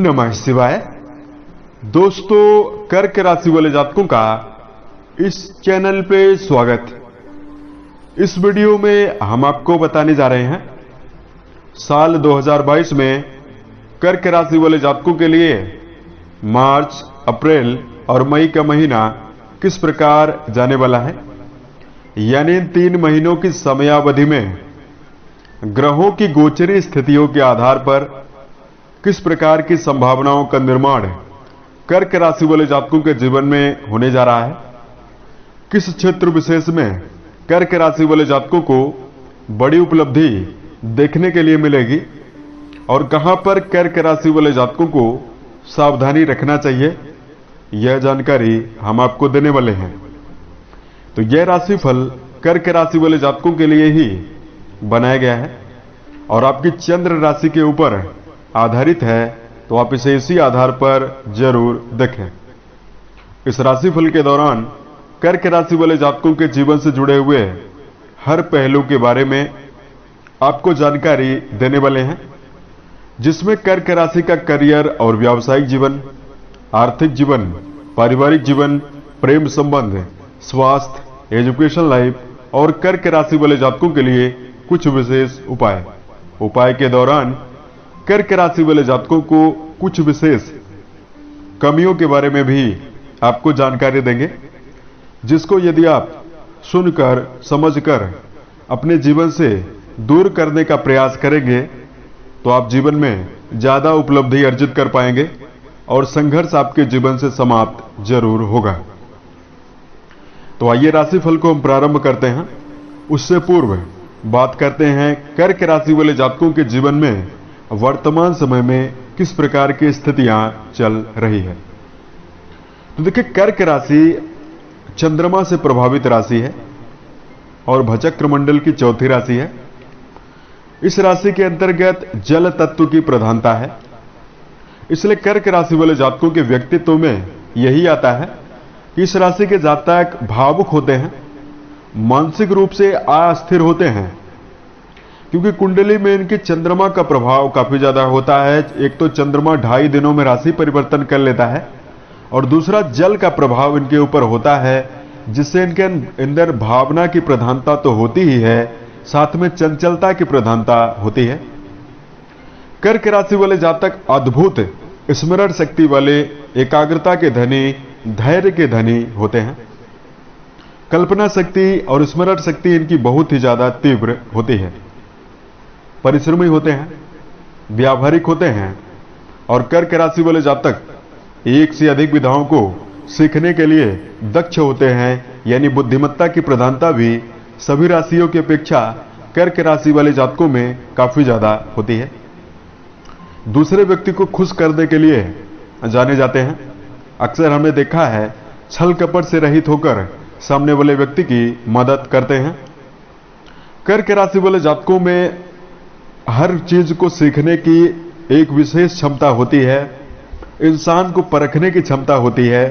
नमः शिवाय। दोस्तों, कर्क राशि वाले जातकों का इस चैनल पे स्वागत। इस वीडियो में हम आपको बताने जा रहे हैं साल 2022 में कर्क राशि वाले जातकों के लिए मार्च, अप्रैल और मई का महीना किस प्रकार जाने वाला है। यानी इन 3 महीनों की समयावधि में ग्रहों की गोचरी स्थितियों के आधार पर किस प्रकार की संभावनाओं का निर्माण कर्क राशि वाले जातकों के जीवन में होने जा रहा है। किस क्षेत्र विशेष में कर्क राशि वाले जातकों को बड़ी उपलब्धि देखने के लिए मिलेगी और कहां पर कर्क राशि वाले जातकों को सावधानी रखना चाहिए, यह जानकारी हम आपको देने वाले हैं। तो यह राशिफल कर्क राशि वाले जातकों के लिए ही बनाया गया है और आपकी चंद्र राशि के ऊपर आधारित है, तो आप इसे इसी आधार पर जरूर देखें। इस राशिफल के दौरान कर्क राशि वाले जातकों के जीवन से जुड़े हुए हर पहलू के बारे में आपको जानकारी देने वाले हैं, जिसमें कर्क राशि का करियर और व्यावसायिक जीवन, आर्थिक जीवन, पारिवारिक जीवन, प्रेम संबंध, स्वास्थ्य, एजुकेशन लाइफ और कर्क राशि वाले जातकों के लिए कुछ विशेष उपाय के दौरान कर्क राशि वाले जातकों को कुछ विशेष कमियों के बारे में भी आपको जानकारी देंगे, जिसको यदि आप सुनकर समझकर अपने जीवन से दूर करने का प्रयास करेंगे तो आप जीवन में ज्यादा उपलब्धि अर्जित कर पाएंगे और संघर्ष आपके जीवन से समाप्त जरूर होगा। तो आइए राशिफल को हम प्रारंभ करते हैं। उससे पूर्व बात करते हैं कर्क राशि वाले जातकों के जीवन में वर्तमान समय में किस प्रकार की स्थितियां चल रही है। तो देखिए, कर्क राशि चंद्रमा से प्रभावित राशि है और भचक्र मंडल की चौथी राशि है। इस राशि के अंतर्गत जल तत्व की प्रधानता है, इसलिए कर्क राशि वाले जातकों के व्यक्तित्व में यही आता है कि इस राशि के जातक भावुक होते हैं, मानसिक रूप से अस्थिर होते हैं, क्योंकि कुंडली में इनके चंद्रमा का प्रभाव काफी ज्यादा होता है। एक तो चंद्रमा 2.5 दिनों में राशि परिवर्तन कर लेता है और दूसरा जल का प्रभाव इनके ऊपर होता है, जिससे इनके अंदर भावना की प्रधानता तो होती ही है, साथ में चंचलता की प्रधानता होती है। कर्क राशि वाले जातक अद्भुत स्मरण शक्ति वाले, एकाग्रता के धनी, धैर्य के धनी होते हैं। कल्पना शक्ति और स्मरण शक्ति इनकी बहुत ही ज्यादा तीव्र होती है। परिश्रमी होते हैं, व्यावहारिक होते हैं और कर्क राशि वाले जातक एक से अधिक विधाओं को सीखने के लिए दक्ष होते हैं। यानी बुद्धिमत्ता की प्रधानता भी सभी राशियों की अपेक्षा कर्क राशि वाले जातकों में काफी ज्यादा होती है। दूसरे व्यक्ति को खुश करने के लिए जाने जाते हैं। अक्सर हमने देखा है छल कपट से रहित होकर सामने वाले व्यक्ति की मदद करते हैं। कर्क राशि वाले जातकों में हर चीज को सीखने की एक विशेष क्षमता होती है, इंसान को परखने की क्षमता होती है,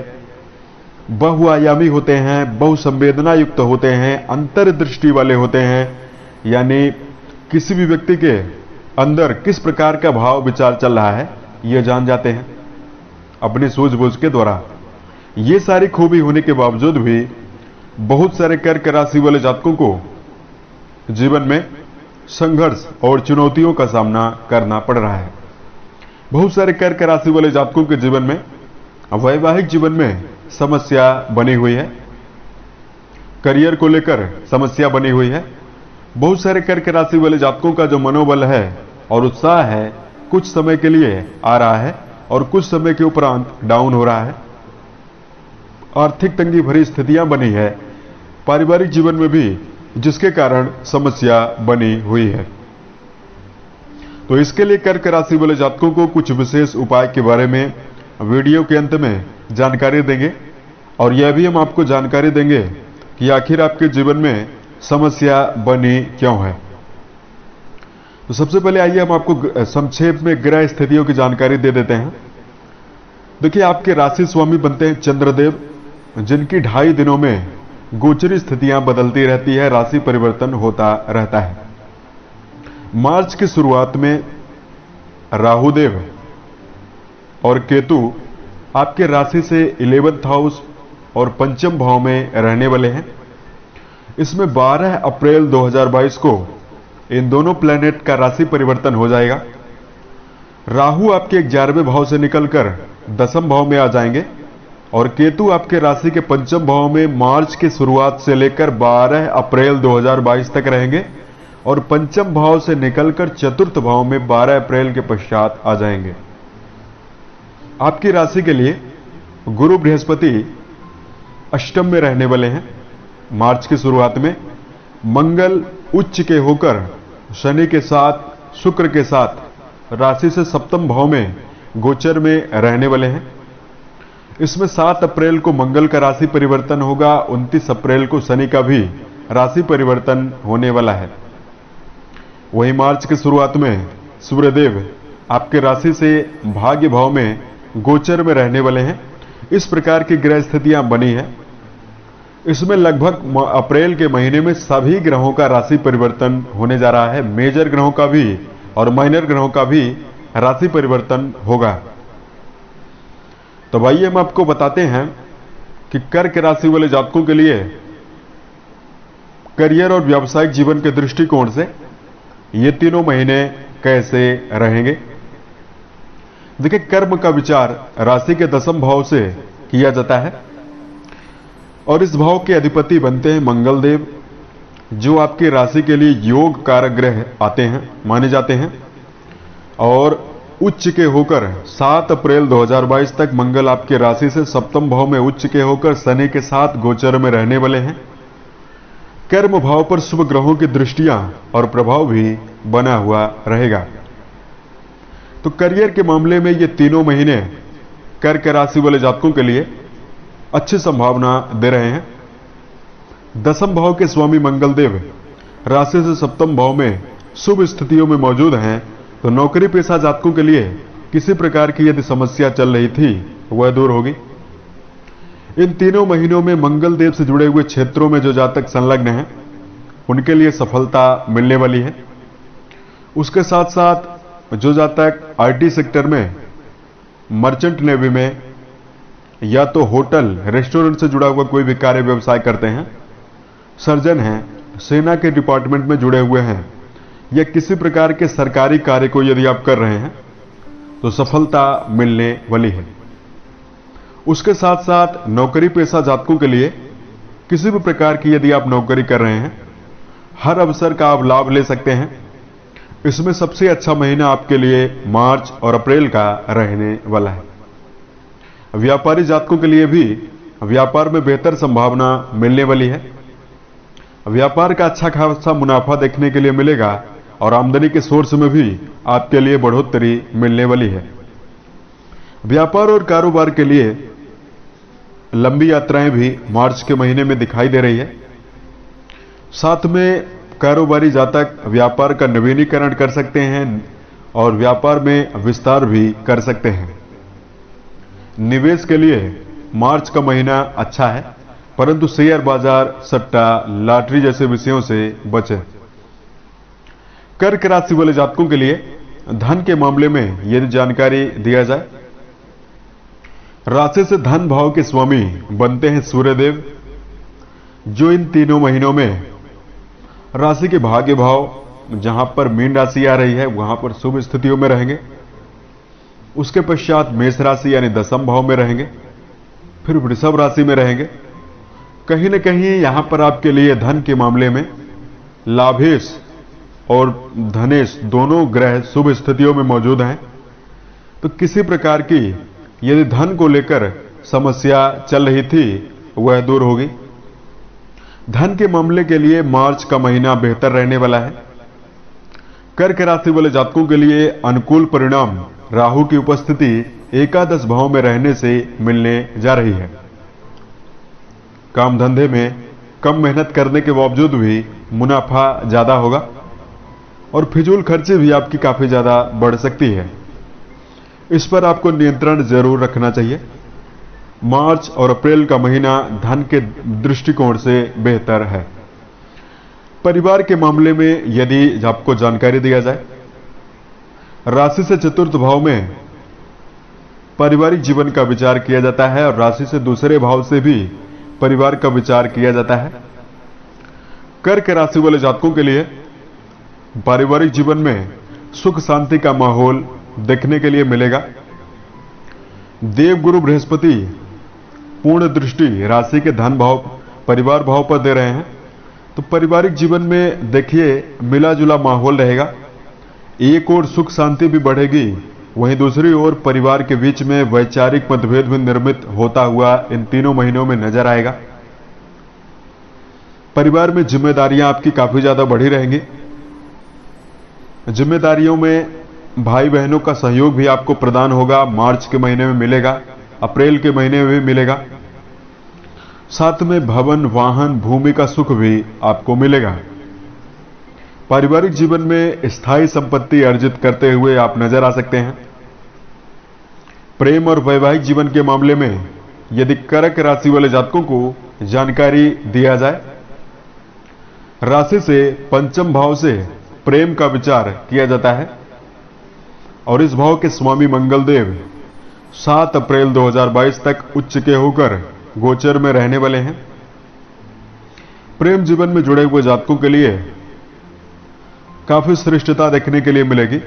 बहुआयामी होते हैं, बहुसंवेदना युक्त होते हैं, अंतर्दृष्टि वाले होते हैं। यानी किसी भी व्यक्ति के अंदर किस प्रकार का भाव विचार चल रहा है यह जान जाते हैं अपनी सूझबूझ के द्वारा। ये सारी खूबी होने के बावजूद भी बहुत सारे कर्क राशि वाले जातकों को जीवन में संघर्ष और चुनौतियों का सामना करना पड़ रहा है। बहुत सारे कर्क राशि वाले जातकों के जीवन में वैवाहिक जीवन में समस्या बनी हुई है, करियर को लेकर समस्या बनी हुई है। बहुत सारे कर्क राशि वाले जातकों का जो मनोबल है और उत्साह है कुछ समय के लिए आ रहा है और कुछ समय के उपरांत डाउन हो रहा है। आर्थिक तंगी भरी स्थितियां बनी है, पारिवारिक जीवन में भी, जिसके कारण समस्या बनी हुई है। तो इसके लिए कर्क राशि वाले जातकों को कुछ विशेष उपाय के बारे में वीडियो के अंत में जानकारी देंगे और यह भी हम आपको जानकारी देंगे कि आखिर आपके जीवन में समस्या बनी क्यों है। तो सबसे पहले आइए हम आपको संक्षेप में ग्रह स्थितियों की जानकारी दे देते हैं। देखिए, आपके राशि स्वामी बनते हैं चंद्रदेव, जिनकी 2.5 दिनों में गोचरी स्थितियां बदलती रहती है, राशि परिवर्तन होता रहता है। मार्च की शुरुआत में राहुदेव और केतु आपके राशि से 11th हाउस और पंचम भाव में रहने वाले हैं। इसमें 12 अप्रैल 2022 को इन दोनों प्लैनेट का राशि परिवर्तन हो जाएगा। राहु आपके 11वें भाव से निकलकर 10वें भाव में आ जाएंगे और केतु आपके राशि के पंचम भाव में मार्च की शुरुआत से लेकर 12 अप्रैल 2022 तक रहेंगे और पंचम भाव से निकलकर चतुर्थ भाव में 12 अप्रैल के पश्चात आ जाएंगे। आपकी राशि के लिए गुरु बृहस्पति अष्टम में रहने वाले हैं। मार्च की शुरुआत में मंगल उच्च के होकर शनि के साथ शुक्र के साथ राशि से सप्तम भाव में गोचर में रहने वाले हैं। इसमें 7 अप्रैल को मंगल का राशि परिवर्तन होगा, 29 अप्रैल को शनि का भी राशि परिवर्तन होने वाला है। वहीं मार्च की शुरुआत में सूर्यदेव आपके राशि से भाग्य भाव में गोचर में रहने वाले हैं। इस प्रकार की ग्रह स्थितियां बनी है। इसमें लगभग अप्रैल के महीने में सभी ग्रहों का राशि परिवर्तन होने जा रहा है। मेजर ग्रहों का भी और माइनर ग्रहों का भी राशि परिवर्तन होगा। तो भाई हम आपको बताते हैं कि कर्क राशि वाले जातकों के लिए करियर और व्यावसायिक जीवन के दृष्टिकोण से ये तीनों महीने कैसे रहेंगे। देखिए, कर्म का विचार राशि के 10वें भाव से किया जाता है और इस भाव के अधिपति बनते हैं मंगल देव, जो आपकी राशि के लिए योग कारक ग्रह आते हैं, माने जाते हैं। और उच्च के होकर 7 अप्रैल 2022 तक मंगल आपकी राशि से सप्तम भाव में उच्च के होकर शनि के साथ गोचर में रहने वाले हैं। कर्म भाव पर शुभ ग्रहों की दृष्टियां और प्रभाव भी बना हुआ रहेगा। तो करियर के मामले में ये तीनों महीने कर्क राशि वाले जातकों के लिए अच्छी संभावना दे रहे हैं। 10वें भाव के स्वामी मंगल देव राशि से सप्तम भाव में शुभ स्थितियों में मौजूद हैं। तो नौकरी पेशा जातकों के लिए किसी प्रकार की यदि समस्या चल रही थी वह दूर होगी। इन तीनों महीनों में मंगल देव से जुड़े हुए क्षेत्रों में जो जातक संलग्न हैं उनके लिए सफलता मिलने वाली है। उसके साथ साथ जो जातक आईटी सेक्टर में, मर्चेंट नेवी में या तो होटल रेस्टोरेंट से जुड़ा हुआ कोई भी कार्य व्यवसाय करते हैं, सर्जन हैं, सेना के डिपार्टमेंट में जुड़े हुए हैं या किसी प्रकार के सरकारी कार्य को यदि आप कर रहे हैं तो सफलता मिलने वाली है। उसके साथ साथ नौकरी पेशा जातकों के लिए किसी भी प्रकार की यदि आप नौकरी कर रहे हैं, हर अवसर का आप लाभ ले सकते हैं। इसमें सबसे अच्छा महीना आपके लिए मार्च और अप्रैल का रहने वाला है। व्यापारी जातकों के लिए भी व्यापार में बेहतर संभावना मिलने वाली है। व्यापार का अच्छा खासा मुनाफा देखने के लिए मिलेगा और आमदनी के सोर्स में भी आपके लिए बढ़ोतरी मिलने वाली है। व्यापार और कारोबार के लिए लंबी यात्राएं भी मार्च के महीने में दिखाई दे रही है। साथ में कारोबारी जातक व्यापार का नवीनीकरण कर सकते हैं और व्यापार में विस्तार भी कर सकते हैं। निवेश के लिए मार्च का महीना अच्छा है, परंतु शेयर बाजार, सट्टा, लॉटरी जैसे विषयों से बचें। कर्क राशि वाले जातकों के लिए धन के मामले में यदि जानकारी दिया जाए, राशि से धन भाव के स्वामी बनते हैं सूर्यदेव, जो इन तीनों महीनों में राशि के भाग्य भाव जहां पर मीन राशि आ रही है वहां पर शुभ स्थितियों में रहेंगे। उसके पश्चात मेष राशि यानी 10वें भाव में रहेंगे, फिर वृषभ राशि में रहेंगे। कहीं न कहीं यहां पर आपके लिए धन के मामले में लाभेश और धनेश दोनों ग्रह शुभ स्थितियों में मौजूद हैं। तो किसी प्रकार की यदि धन को लेकर समस्या चल रही थी वह दूर होगी। धन के मामले के लिए मार्च का महीना बेहतर रहने वाला है। कर्क राशि वाले जातकों के लिए अनुकूल परिणाम राहु की उपस्थिति एकादश भाव में रहने से मिलने जा रही है। काम धंधे में कम मेहनत करने के बावजूद भी मुनाफा ज्यादा होगा और फिजूल खर्चे भी आपकी काफी ज्यादा बढ़ सकती है। इस पर आपको नियंत्रण जरूर रखना चाहिए। मार्च और अप्रैल का महीना धन के दृष्टिकोण से बेहतर है। परिवार के मामले में यदि आपको जानकारी दिया जाए, राशि से चतुर्थ भाव में पारिवारिक जीवन का विचार किया जाता है और राशि से दूसरे भाव से भी परिवार का विचार किया जाता है। कर्क राशि वाले जातकों के लिए पारिवारिक जीवन में सुख शांति का माहौल देखने के लिए मिलेगा। देवगुरु बृहस्पति पूर्ण दृष्टि राशि के धन भाव परिवार भाव पर दे रहे हैं, तो पारिवारिक जीवन में देखिए मिला जुला माहौल रहेगा। एक ओर सुख शांति भी बढ़ेगी, वहीं दूसरी ओर परिवार के बीच में वैचारिक मतभेद भी निर्मित होता हुआ इन तीनों महीनों में नजर आएगा। परिवार में जिम्मेदारियां आपकी काफी ज्यादा बढ़ी रहेंगी। जिम्मेदारियों में भाई बहनों का सहयोग भी आपको प्रदान होगा। मार्च के महीने में मिलेगा, अप्रैल के महीने में भी मिलेगा। साथ में भवन वाहन भूमि का सुख भी आपको मिलेगा। पारिवारिक जीवन में स्थायी संपत्ति अर्जित करते हुए आप नजर आ सकते हैं। प्रेम और वैवाहिक जीवन के मामले में यदि कर्क राशि वाले जातकों को जानकारी दिया जाए, राशि से पंचम भाव से प्रेम का विचार किया जाता है और इस भाव के स्वामी मंगल देव 7 अप्रैल 2022 तक उच्च के होकर गोचर में रहने वाले हैं। प्रेम जीवन में जुड़े हुए जातकों के लिए काफी श्रेष्ठता देखने के लिए मिलेगी।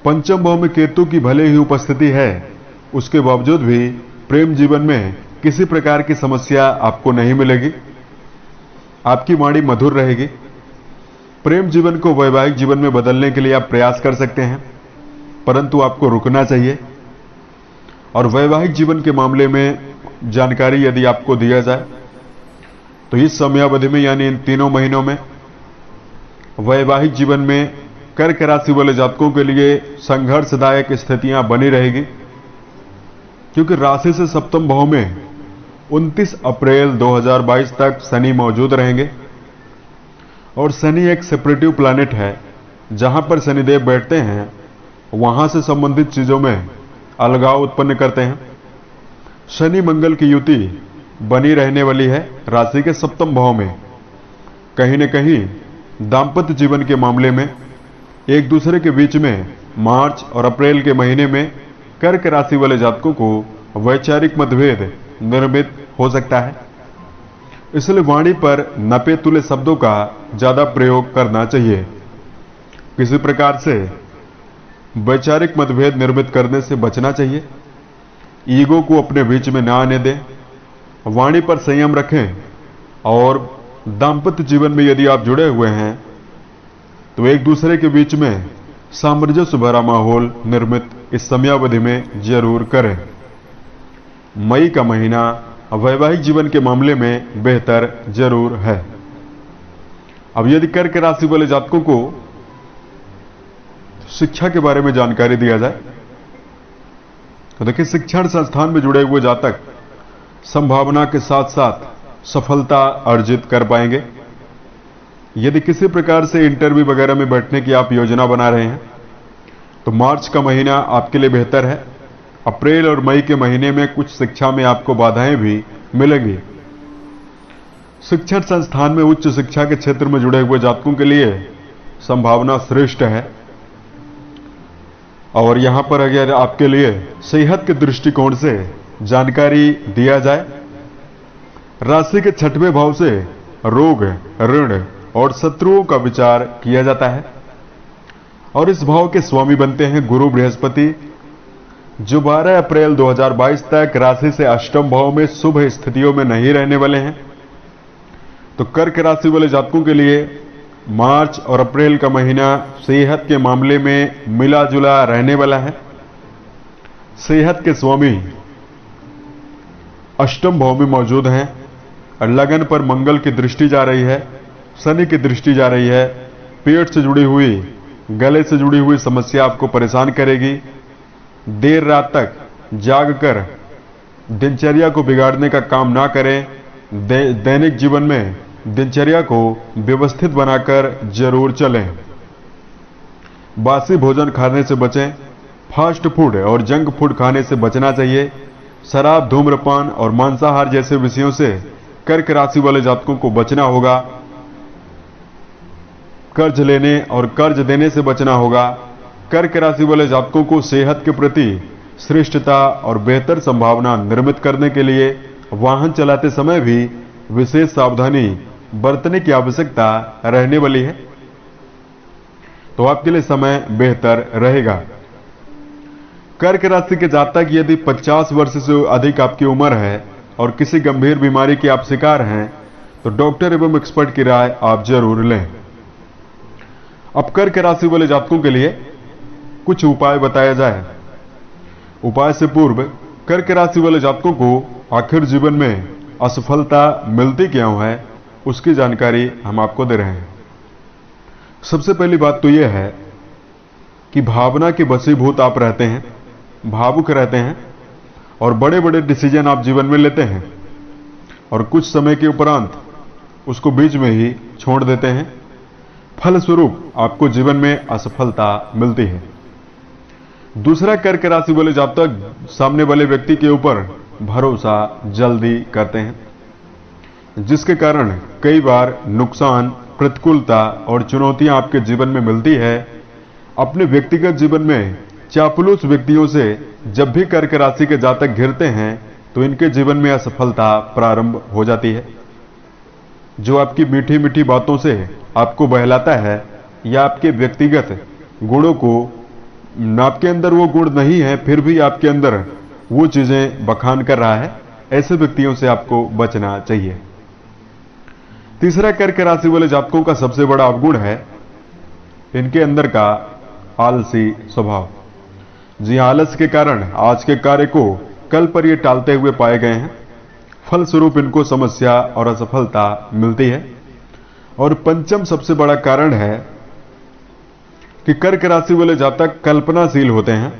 पंचम भाव में केतु की भले ही उपस्थिति है, उसके बावजूद भी प्रेम जीवन में किसी प्रकार की समस्या आपको नहीं मिलेगी। आपकी वाणी मधुर रहेगी। प्रेम जीवन को वैवाहिक जीवन में बदलने के लिए आप प्रयास कर सकते हैं, परंतु आपको रुकना चाहिए। और वैवाहिक जीवन के मामले में जानकारी यदि आपको दिया जाए तो इस समयावधि में यानी इन तीनों महीनों में वैवाहिक जीवन में कर्क राशि वाले जातकों के लिए संघर्षदायक स्थितियां बनी रहेगी, क्योंकि राशि से सप्तम भाव में 29 अप्रैल 2022 तक शनि मौजूद रहेंगे और शनि एक सेपरेटिव प्लैनेट है। जहां पर शनिदेव बैठते हैं वहां से संबंधित चीजों में अलगाव उत्पन्न करते हैं। शनि मंगल की युति बनी रहने वाली है राशि के सप्तम भाव में। कहीं न कहीं दाम्पत्य जीवन के मामले में एक दूसरे के बीच में मार्च और अप्रैल के महीने में कर्क राशि वाले जातकों को वैचारिक मतभेद निर्मित हो सकता है। इसलिए वाणी पर नपे तुले शब्दों का ज्यादा प्रयोग करना चाहिए। किसी प्रकार से वैचारिक मतभेद निर्मित करने से बचना चाहिए। ईगो को अपने बीच में ना आने दें। वाणी पर संयम रखें और दाम्पत्य जीवन में यदि आप जुड़े हुए हैं तो एक दूसरे के बीच में सामंजस्य भरा माहौल निर्मित इस समयावधि में जरूर करें। मई का महीना वैवाहिक जीवन के मामले में बेहतर जरूर है। अब यदि कर्क राशि वाले जातकों को शिक्षा के बारे में जानकारी दिया जाए तो देखिए, शिक्षण संस्थान में जुड़े हुए जातक संभावना के साथ साथ सफलता अर्जित कर पाएंगे। यदि किसी प्रकार से इंटरव्यू वगैरह में बैठने की आप योजना बना रहे हैं तो मार्च का महीना आपके लिए बेहतर है। अप्रैल और मई के महीने में कुछ शिक्षा में आपको बाधाएं भी मिलेंगी। शिक्षण संस्थान में उच्च शिक्षा के क्षेत्र में जुड़े हुए जातकों के लिए संभावना श्रेष्ठ है। और यहां पर अगर आपके लिए सेहत के दृष्टिकोण से जानकारी दिया जाए, राशि के 6वें भाव से रोग, ऋण और शत्रुओं का विचार किया जाता है और इस भाव के स्वामी बनते हैं गुरु बृहस्पति, जो 12 अप्रैल 2022 तक राशि से अष्टम भाव में शुभ स्थितियों में नहीं रहने वाले हैं। तो कर्क राशि वाले जातकों के लिए मार्च और अप्रैल का महीना सेहत के मामले में मिला जुला रहने वाला है। सेहत के स्वामी अष्टम भाव में मौजूद हैं और लगन पर मंगल की दृष्टि जा रही है, शनि की दृष्टि जा रही है। पेट से जुड़ी हुई, गले से जुड़ी हुई समस्या आपको परेशान करेगी। देर रात तक जागकर दिनचर्या को बिगाड़ने का काम ना करें। दैनिक जीवन में दिनचर्या को व्यवस्थित बनाकर जरूर चलें। बासी भोजन खाने से बचें। फास्ट फूड और जंक फूड खाने से बचना चाहिए। शराब, धूम्रपान और मांसाहार जैसे विषयों से कर्क राशि वाले जातकों को बचना होगा। कर्ज लेने और कर्ज देने से बचना होगा। कर्क राशि वाले जातकों को सेहत के प्रति श्रेष्ठता और बेहतर संभावना निर्मित करने के लिए वाहन चलाते समय भी विशेष सावधानी बरतने की आवश्यकता रहने वाली है, तो आपके लिए समय बेहतर रहेगा। कर्क राशि के जातक यदि 50 वर्ष से अधिक आपकी उम्र है और किसी गंभीर बीमारी के आप शिकार हैं, तो डॉक्टर एवं एक्सपर्ट की राय आप जरूर लें। अब कर्क राशि वाले जातकों के लिए कुछ उपाय बताया जाए। उपाय से पूर्व कर्क राशि वाले जातकों को आखिर जीवन में असफलता मिलती क्यों है, उसकी जानकारी हम आपको दे रहे हैं। सबसे पहली बात तो यह है कि भावना के वशीभूत आप रहते हैं, भावुक रहते हैं और बड़े बड़े डिसीजन आप जीवन में लेते हैं और कुछ समय के उपरांत उसको बीच में ही छोड़ देते हैं। फलस्वरूप आपको जीवन में असफलता मिलती है। दूसरा, कर्क राशि वाले जातक सामने वाले व्यक्ति के ऊपर भरोसा जल्दी करते हैं, जिसके कारण कई बार नुकसान, प्रतिकूलता और चुनौतियां आपके जीवन में मिलती है। अपने व्यक्तिगत जीवन में चापलूस व्यक्तियों से जब भी कर्क राशि के जातक घिरते हैं तो इनके जीवन में असफलता प्रारंभ हो जाती है। जो आपकी मीठी मीठी बातों से आपको बहलाता है या आपके व्यक्तिगत गुणों को, आपके अंदर वो गुण नहीं है फिर भी आपके अंदर वो चीजें बखान कर रहा है, ऐसे व्यक्तियों से आपको बचना चाहिए। तीसरा, कर्क राशि वाले जातकों का सबसे बड़ा अवगुण है इनके अंदर का आलसी स्वभाव। जी, आलस के कारण आज के कार्य को कल पर ये टालते हुए पाए गए हैं। फलस्वरूप इनको समस्या और असफलता मिलती है। और पंचम सबसे बड़ा कारण है कि कर्क राशि वाले जातक कल्पनाशील होते हैं,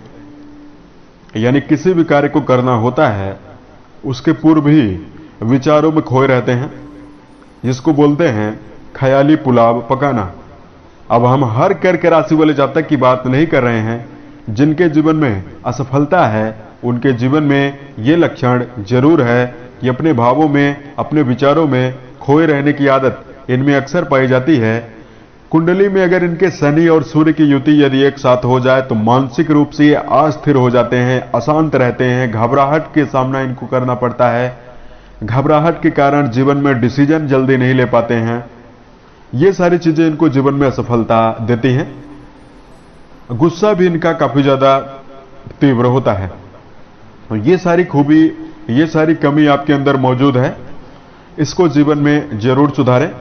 यानी किसी भी कार्य को करना होता है उसके पूर्व ही विचारों में खोए रहते हैं, जिसको बोलते हैं ख्याली पुलाव पकाना। अब हम हर कर्क राशि वाले जातक की बात नहीं कर रहे हैं। जिनके जीवन में असफलता है उनके जीवन में ये लक्षण जरूर है कि अपने भावों में, अपने विचारों में खोए रहने की आदत इनमें अक्सर पाई जाती है। कुंडली में अगर इनके शनि और सूर्य की युति यदि एक साथ हो जाए तो मानसिक रूप से ये अस्थिर हो जाते हैं, अशांत रहते हैं, घबराहट के सामना इनको करना पड़ता है। घबराहट के कारण जीवन में डिसीजन जल्दी नहीं ले पाते हैं। ये सारी चीजें इनको जीवन में असफलता देती हैं। गुस्सा भी इनका काफी ज्यादा तीव्र होता है। तो ये सारी खूबी, ये सारी कमी आपके अंदर मौजूद है, इसको जीवन में जरूर सुधारें।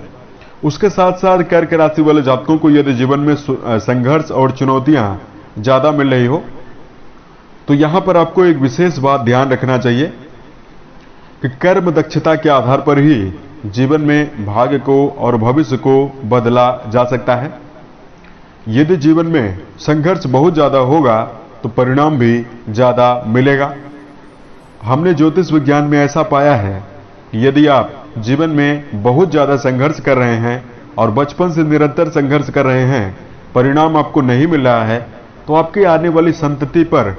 उसके साथ साथ कर्क राशि वाले जातकों को यदि जीवन में संघर्ष और चुनौतियां ज्यादा मिल रही हो तो यहां पर आपको एक विशेष बात ध्यान रखना चाहिए कि कर्म दक्षता के आधार पर ही जीवन में भाग्य को और भविष्य को बदला जा सकता है। यदि जीवन में संघर्ष बहुत ज्यादा होगा तो परिणाम भी ज्यादा मिलेगा। हमने ज्योतिष विज्ञान में ऐसा पाया है, यदि आप जीवन में बहुत ज्यादा संघर्ष कर रहे हैं और बचपन से निरंतर संघर्ष कर रहे हैं, परिणाम आपको नहीं मिल रहा है, तो आपकी आने वाली संतति पर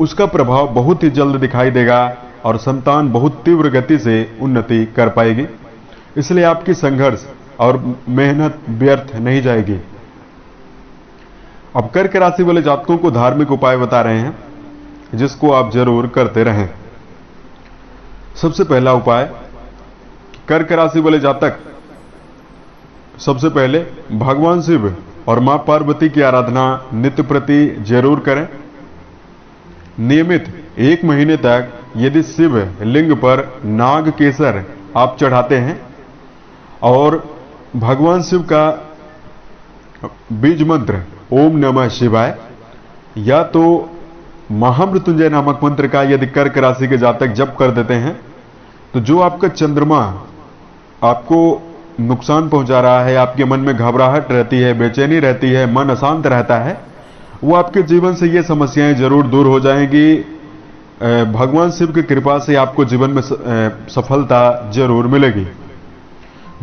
उसका प्रभाव बहुत ही जल्द दिखाई देगा और संतान बहुत तीव्र गति से उन्नति कर पाएगी। इसलिए आपकी संघर्ष और मेहनत व्यर्थ नहीं जाएगी। अब कर्क राशि वाले जातकों को धार्मिक उपाय बता रहे हैं जिसको आप जरूर करते रहें। सबसे पहला उपाय, कर्क राशि वाले जातक सबसे पहले भगवान शिव और मां पार्वती की आराधना नित्य प्रति जरूर करें। नियमित 1 महीने तक यदि शिव लिंग पर नाग केसर आप चढ़ाते हैं और भगवान शिव का बीज मंत्र ओम नमः शिवाय या तो महामृत्युंजय नामक मंत्र का यदि कर्क राशि के जातक जप कर देते हैं तो जो आपका चंद्रमा आपको नुकसान पहुंचा रहा है, आपके मन में घबराहट रहती है, बेचैनी रहती है, मन अशांत रहता है, वो आपके जीवन से ये समस्याएं जरूर दूर हो जाएंगी। भगवान शिव की कृपा से आपको जीवन में सफलता जरूर मिलेगी।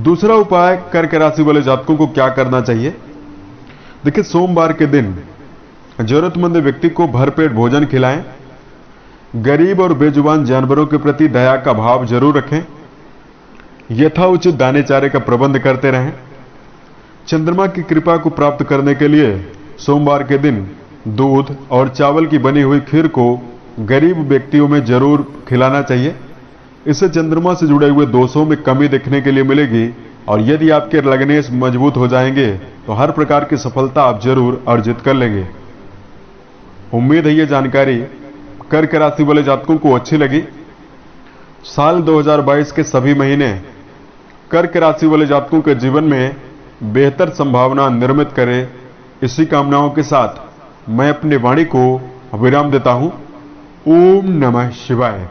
दूसरा उपाय, कर्क राशि वाले जातकों को क्या करना चाहिए? देखिए, सोमवार के दिन जरूरतमंद व्यक्ति को भरपेट भोजन खिलाएं। गरीब और बेजुबान जानवरों के प्रति दया का भाव जरूर रखें। यथाउचित दाने चारे का प्रबंध करते रहें। चंद्रमा की कृपा को प्राप्त करने के लिए सोमवार के दिन दूध और चावल की बनी हुई खीर को गरीब व्यक्तियों में जरूर खिलाना चाहिए। इससे चंद्रमा से जुड़े हुए दोषों में कमी देखने के लिए मिलेगी और यदि आपके लग्नेश मजबूत हो जाएंगे तो हर प्रकार की सफलता आप जरूर अर्जित कर लेंगे। उम्मीद है ये जानकारी कर्क राशि वाले जातकों को अच्छी लगी। साल 2022 के सभी महीने कर्क राशि वाले जातकों के जीवन में बेहतर संभावना निर्मित करे, इसी कामनाओं के साथ मैं अपनी वाणी को विराम देता हूं। ओम नमः शिवाय।